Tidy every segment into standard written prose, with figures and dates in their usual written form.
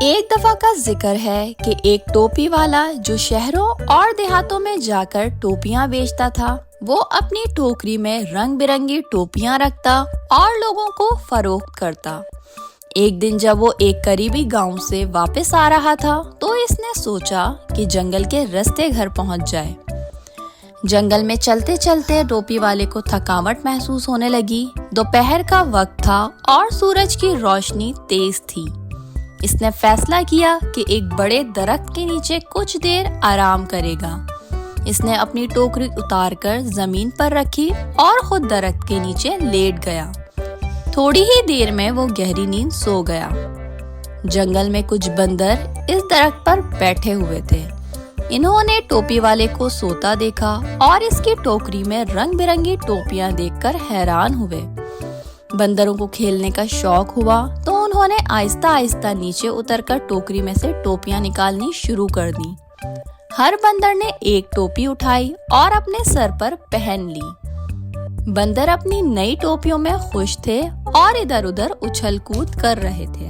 ایک دفعہ کا ذکر ہے کہ ایک ٹوپی والا جو شہروں اور دیہاتوں میں جا کر ٹوپیاں بیچتا تھا، وہ اپنی ٹوکری میں رنگ برنگی ٹوپیاں رکھتا اور لوگوں کو فروخت کرتا۔ ایک دن جب وہ ایک قریبی گاؤں سے واپس آ رہا تھا تو اس نے سوچا کہ جنگل کے رستے گھر پہنچ جائے۔ جنگل میں چلتے چلتے ٹوپی والے کو تھکاوٹ محسوس ہونے لگی۔ دوپہر کا وقت تھا اور سورج کی روشنی تیز تھی۔ اس نے فیصلہ کیا کہ ایک بڑے درخت کے نیچے کچھ دیر آرام کرے گا۔ اس نے اپنی ٹوکری اتار کر زمین پر رکھی اور خود درخت کے نیچے لیٹ گیا۔ تھوڑی ہی دیر میں وہ گہری نیند سو گیا۔ جنگل میں کچھ بندر اس درخت پر بیٹھے ہوئے تھے۔ انہوں نے ٹوپی والے کو سوتا دیکھا اور اس کی ٹوکری میں رنگ برنگی ٹوپیاں دیکھ کر حیران ہوئے۔ بندروں کو کھیلنے کا شوق ہوا تو انہوں نے آہستہ آہستہ نیچے اتر کر ٹوکری میں سے ٹوپیاں نکالنی شروع کر دیں۔ ہر بندر نے ایک ٹوپی اٹھائی اور اپنے سر پر پہن لی۔ بندر اپنی نئی ٹوپیوں میں خوش تھے اور ادھر ادھر اچھل کود کر رہے تھے۔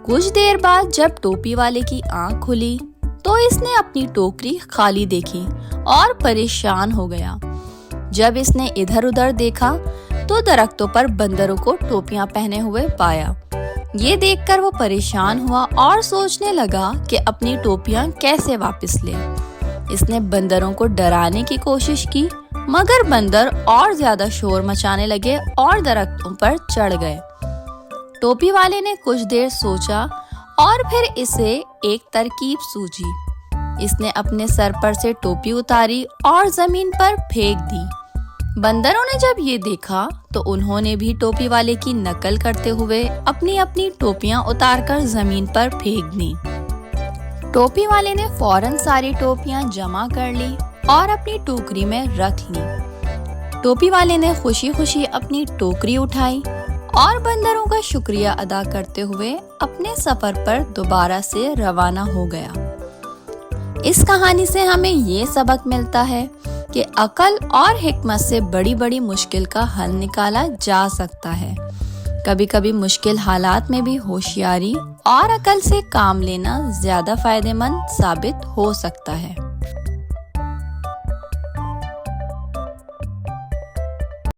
کچھ دیر بعد جب ٹوپی والے کی آنکھ کھلی تو اس نے اپنی ٹوکری خالی دیکھی اور پریشان ہو گیا۔ جب اس نے ادھر ادھر دیکھا تو درختوں پر بندروں کو ٹوپیاں پہنے ہوئے پایا۔ یہ دیکھ کر وہ پریشان ہوا اور سوچنے لگا کہ اپنی ٹوپیاں کیسے واپس لے۔ اس نے بندروں کو ڈرانے کی کوشش کی، مگر بندر اور زیادہ شور مچانے لگے اور درختوں پر چڑھ گئے۔ ٹوپی والے نے کچھ دیر سوچا اور پھر اسے ایک ترکیب سوجھی۔ اس نے اپنے سر پر سے ٹوپی اتاری اور زمین پر پھینک دی۔ بندروں نے جب یہ دیکھا تو انہوں نے بھی ٹوپی والے کی نقل کرتے ہوئے اپنی اپنی ٹوپیاں اتار کر زمین پر پھینک دیں۔ ٹوپی والے نے فوراً ساری ٹوپیاں جمع کر لی اور اپنی ٹوکری میں رکھ لی۔ ٹوپی والے نے خوشی خوشی اپنی ٹوکری اٹھائی اور بندروں کا شکریہ ادا کرتے ہوئے اپنے سفر پر دوبارہ سے روانہ ہو گیا۔ اس کہانی سے ہمیں یہ سبق ملتا ہے کہ عقل اور حکمت سے بڑی بڑی مشکل کا حل نکالا جا سکتا ہے۔ کبھی کبھی مشکل حالات میں بھی ہوشیاری اور عقل سے کام لینا زیادہ فائدہ مند ثابت ہو سکتا ہے۔